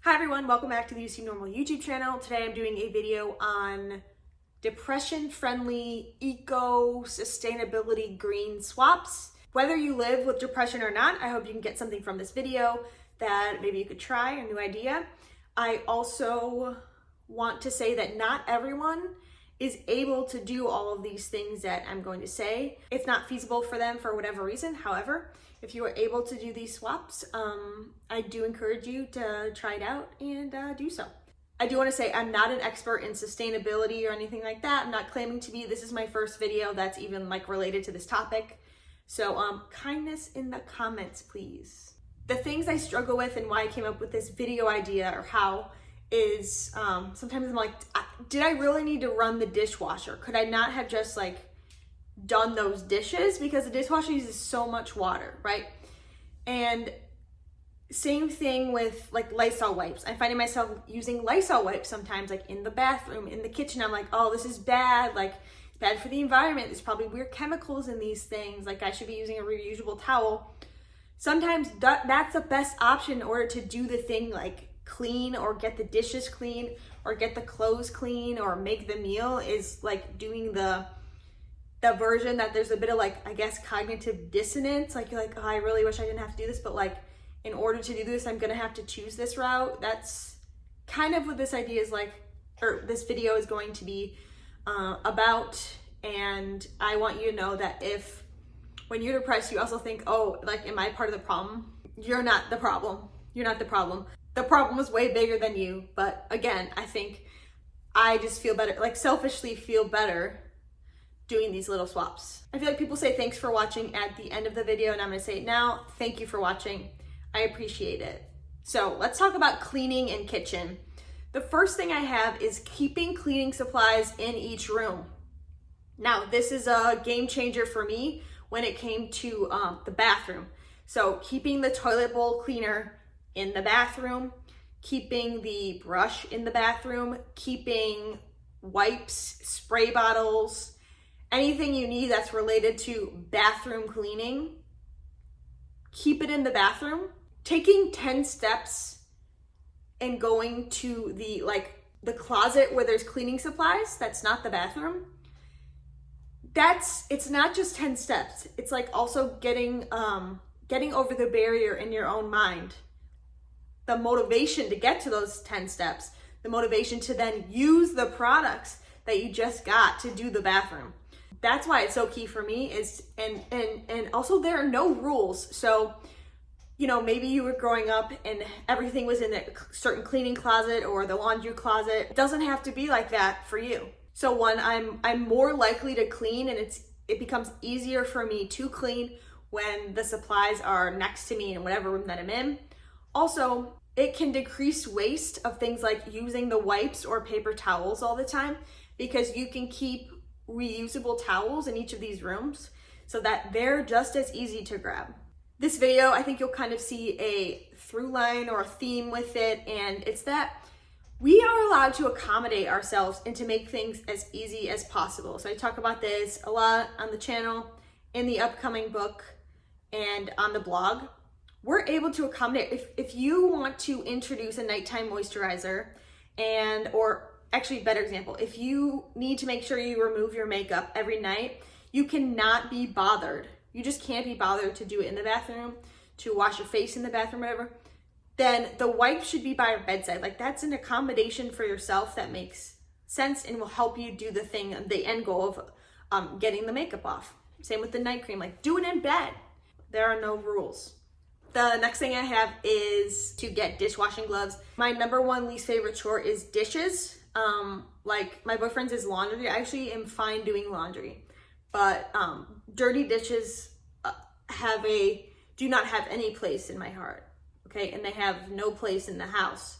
Hi everyone, welcome back to the UC Normal YouTube channel. Today I'm doing a video on depression-friendly, eco-sustainability green swaps. Whether you live with depression or not, I hope you can get something from this video that maybe you could try, a new idea. I also want to say that not everyone is able to do all of these things that I'm going to say. It's not feasible for them for whatever reason. However, if you are able to do these swaps, I do encourage you to try it out and do so. I do want to say I'm not an expert in sustainability or anything like that. I'm not claiming to be. This is my first video that's even related to this topic. So kindness in the comments, please. The things I struggle with and why I came up with this video idea or how is sometimes I'm like, did I really need to run the dishwasher? Could I not have just done those dishes? Because the dishwasher uses so much water, right? And same thing with Lysol wipes. I'm finding myself using Lysol wipes sometimes, in the bathroom, in the kitchen. I'm like, oh, this is bad. It's bad for the environment. There's probably weird chemicals in these things. I should be using a reusable towel. Sometimes that's the best option in order to do the thing, clean or get the dishes clean or get the clothes clean or make the meal, is doing the version that there's a bit of I guess cognitive dissonance. You're like, oh, I really wish I didn't have to do this, but in order to do this, I'm gonna have to choose this route. That's kind of what this idea is or this video is going to be about. And I want you to know that if when you're depressed, you also think, oh, am I part of the problem? You're not the problem. You're not the problem. The problem is way bigger than you. But again, I think I just feel better, selfishly feel better doing these little swaps. I feel like people say thanks for watching at the end of the video, and I'm gonna say it now. Thank you for watching. I appreciate it. So let's talk about cleaning and kitchen. The first thing I have is keeping cleaning supplies in each room. Now, this is a game changer for me when it came to the bathroom. So keeping the toilet bowl cleaner in the bathroom, keeping the brush in the bathroom, keeping wipes, spray bottles, anything you need that's related to bathroom cleaning, keep it in the bathroom. Taking 10 steps and going to the closet where there's cleaning supplies, that's not the bathroom. It's not just 10 steps. It's also getting over the barrier in your own mind. The motivation to get to those 10 steps, the motivation to then use the products that you just got to do the bathroom. That's why it's so key for me and also there are no rules. So, maybe you were growing up and everything was in a certain cleaning closet or the laundry closet. It doesn't have to be like that for you. So one, I'm more likely to clean, and it becomes easier for me to clean when the supplies are next to me in whatever room that I'm in. Also, it can decrease waste of things like using the wipes or paper towels all the time, because you can keep reusable towels in each of these rooms so that they're just as easy to grab. This video, I think you'll kind of see a through line or a theme with it, and it's that we are allowed to accommodate ourselves and to make things as easy as possible. So I talk about this a lot on the channel, in the upcoming book, and on the blog. We're able to accommodate. If you want to introduce a nighttime moisturizer, or actually, better example, if you need to make sure you remove your makeup every night, you cannot be bothered. You just can't be bothered to do it in the bathroom, to wash your face in the bathroom, whatever. Then the wipe should be by your bedside. That's an accommodation for yourself that makes sense and will help you do the thing, the end goal of getting the makeup off. Same with the night cream, do it in bed. There are no rules. The next thing I have is to get dishwashing gloves. My number one least favorite chore is dishes. My boyfriend's is laundry. I actually am fine doing laundry, but dirty dishes do not have any place in my heart. Okay, and they have no place in the house,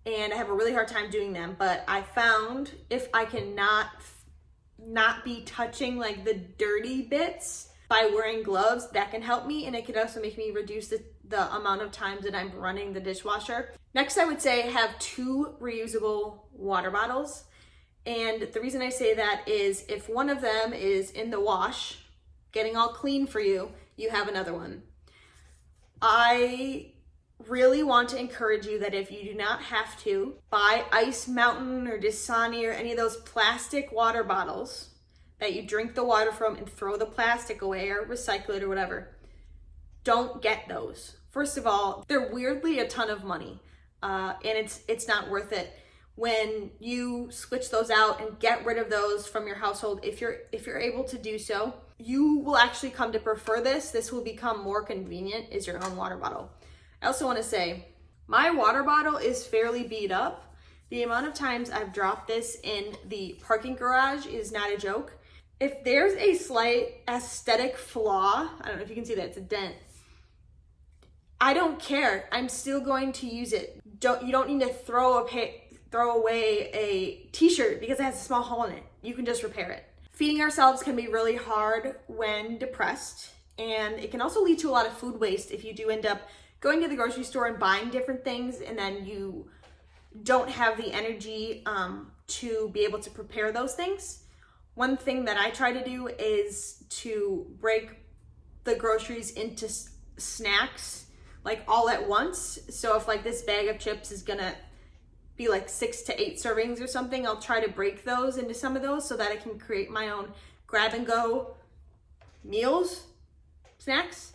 and I have a really hard time doing them. But I found if I can not be touching the dirty bits by wearing gloves, that can help me, and it can also make me reduce the amount of times that I'm running the dishwasher. Next, I would say have 2 reusable water bottles. And the reason I say that is if one of them is in the wash, getting all clean for you, you have another one. I really want to encourage you that if you do not have to buy Ice Mountain or Dasani or any of those plastic water bottles that you drink the water from and throw the plastic away or recycle it or whatever, don't get those. First of all, they're weirdly a ton of money, and it's not worth it. When you switch those out and get rid of those from your household, if you're able to do so, you will actually come to prefer this. This will become more convenient as your own water bottle. I also want to say, my water bottle is fairly beat up. The amount of times I've dropped this in the parking garage is not a joke. If there's a slight aesthetic flaw, I don't know if you can see that, it's a dent. I don't care. I'm still going to use it. You don't need to throw away a t-shirt because it has a small hole in it. You can just repair it. Feeding ourselves can be really hard when depressed, and it can also lead to a lot of food waste if you do end up going to the grocery store and buying different things and then you don't have the energy to be able to prepare those things. One thing that I try to do is to break the groceries into snacks, like all at once. So if like this bag of chips is gonna be like 6 to 8 servings or something, I'll try to break those into some of those so that I can create my own grab and go meals, snacks,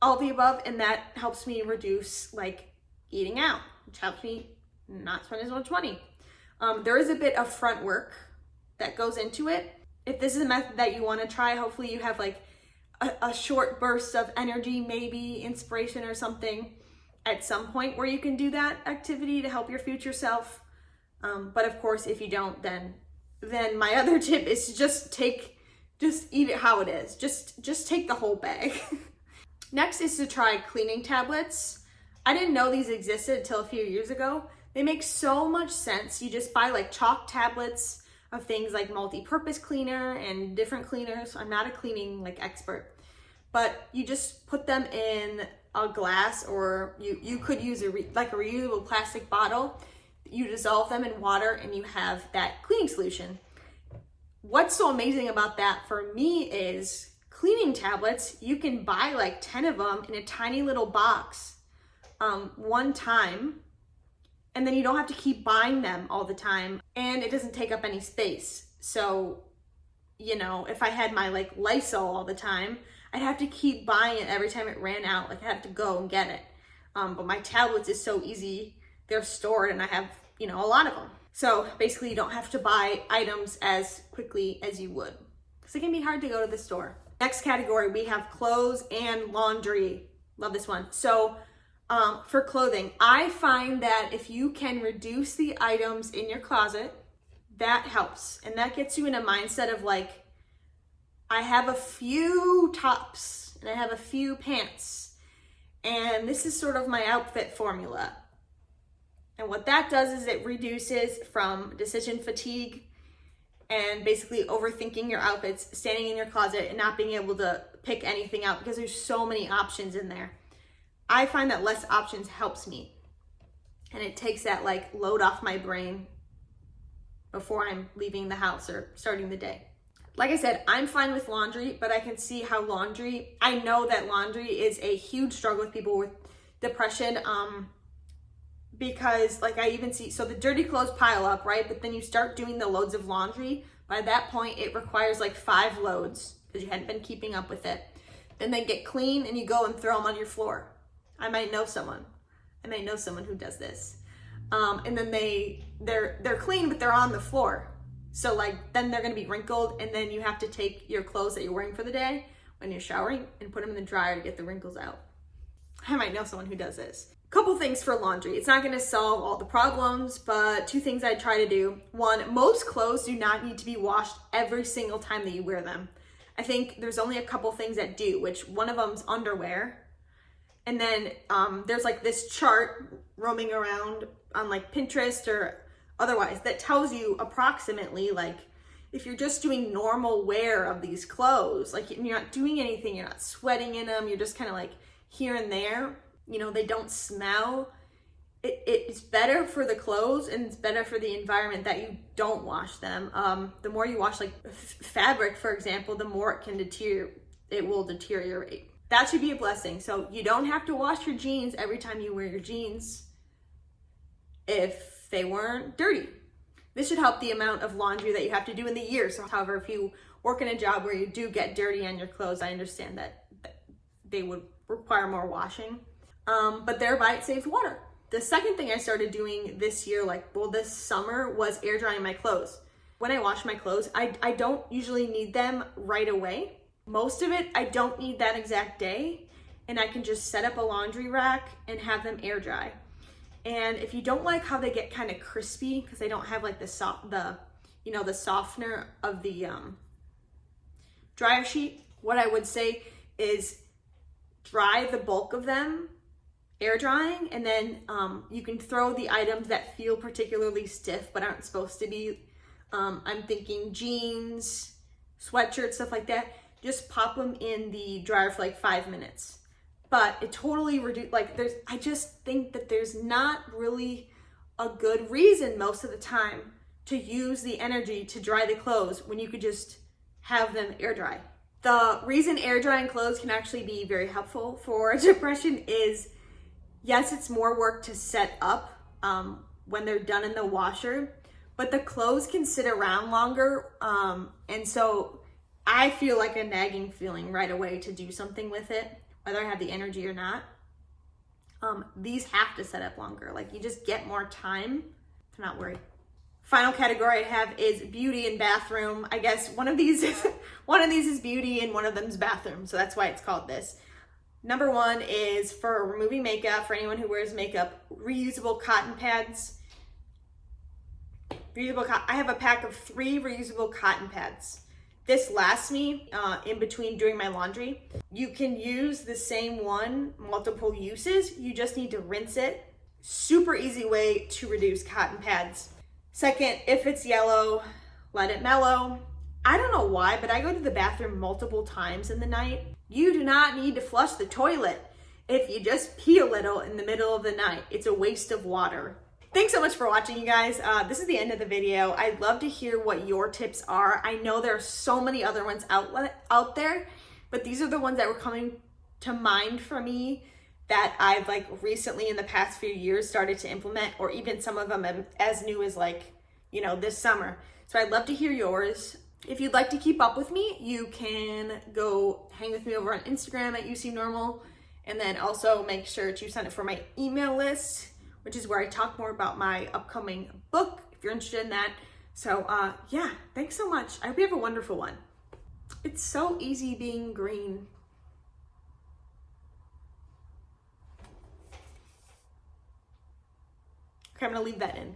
all the above, and that helps me reduce like eating out, which helps me not spend as much money. There is a bit of front work that goes into it. If this is a method that you want to try, hopefully you have like a short burst of energy, maybe inspiration or something at some point where you can do that activity to help your future self. But of course, if you don't, then my other tip is to just eat it how it is. Just take the whole bag. Next is to try cleaning tablets. I didn't know these existed until a few years ago. They make so much sense. You just buy like chalk tablets of things like multi-purpose cleaner and different cleaners. I'm not a cleaning like expert, but you just put them in a glass, or you could use a reusable plastic bottle. You dissolve them in water and you have that cleaning solution. What's so amazing about that for me is cleaning tablets, you can buy like 10 of them in a tiny little box one time, and then you don't have to keep buying them all the time, and it doesn't take up any space. So, you know, if I had my like Lysol all the time, I'd have to keep buying it every time it ran out. Like I have to go and get it. But my tablets is so easy. They're stored and I have, you know, a lot of them. So basically you don't have to buy items as quickly as you would, because it can be hard to go to the store. Next category, we have clothes and laundry. Love this one. So for clothing, I find that if you can reduce the items in your closet, that helps. And that gets you in a mindset of like, I have a few tops and I have a few pants, and this is sort of my outfit formula. And what that does is it reduces from decision fatigue and basically overthinking your outfits, standing in your closet and not being able to pick anything out because there's so many options in there. I find that less options helps me, and it takes that like load off my brain before I'm leaving the house or starting the day. Like I said, I'm fine with laundry, but I can see how I know that laundry is a huge struggle with people with depression, because like I even see, so the dirty clothes pile up, right? But then you start doing the loads of laundry. By that point, it requires like 5 loads because you hadn't been keeping up with it. Then they get clean and you go and throw them on your floor. I might know someone who does this. And then they're clean, but they're on the floor. So like, then they're gonna be wrinkled, and then you have to take your clothes that you're wearing for the day when you're showering and put them in the dryer to get the wrinkles out. I might know someone who does this. Couple things for laundry. It's not gonna solve all the problems, but 2 things I try to do. 1, most clothes do not need to be washed every single time that you wear them. I think there's only a couple things that do, which one of them's underwear. And then there's like this chart roaming around on like Pinterest or otherwise that tells you approximately like if you're just doing normal wear of these clothes, like you're not doing anything, you're not sweating in them, you're just kind of like here and there, you know, they don't smell. It's better for the clothes and it's better for the environment that you don't wash them. The more you wash like fabric, for example, the more it will deteriorate. That should be a blessing. So you don't have to wash your jeans every time you wear your jeans if they weren't dirty. This should help the amount of laundry that you have to do in the year. So however, if you work in a job where you do get dirty on your clothes, I understand that they would require more washing, but thereby it saves water. The second thing I started doing this year, this summer, was air drying my clothes. When I wash my clothes, I don't usually need them right away. Most of it, I don't need that exact day, and I can just set up a laundry rack and have them air dry. And if you don't like how they get kind of crispy because they don't have like the softener of the dryer sheet, what I would say is dry the bulk of them air drying, and then you can throw the items that feel particularly stiff but aren't supposed to be. I'm thinking jeans, sweatshirts, stuff like that. Just pop them in the dryer for like 5 minutes. But it totally I just think that there's not really a good reason most of the time to use the energy to dry the clothes when you could just have them air dry. The reason air drying clothes can actually be very helpful for depression is, yes, it's more work to set up when they're done in the washer, but the clothes can sit around longer. And so I feel like a nagging feeling right away to do something with it, whether I have the energy or not. These have to set up longer. Like, you just get more time to not worry. Final category I have is beauty and bathroom. I guess one of these is beauty and one of them is bathroom. So that's why it's called this. Number one is for removing makeup, for anyone who wears makeup, reusable cotton pads. I have a pack of 3 reusable cotton pads. This lasts me in between doing my laundry. You can use the same one multiple uses. You just need to rinse it. Super easy way to reduce cotton pads. Second, if it's yellow, let it mellow. I don't know why, but I go to the bathroom multiple times in the night. You do not need to flush the toilet if you just pee a little in the middle of the night. It's a waste of water. Thanks so much for watching, you guys. This is the end of the video. I'd love to hear what your tips are. I know there are so many other ones out there, but these are the ones that were coming to mind for me that I've recently in the past few years started to implement, or even some of them as new as this summer. So I'd love to hear yours. If you'd like to keep up with me, you can go hang with me over on Instagram at UCNormal, and then also make sure to sign up for my email list, which is where I talk more about my upcoming book, if you're interested in that. So yeah, thanks so much. I hope you have a wonderful one. It's so easy being green. Okay, I'm gonna leave that in.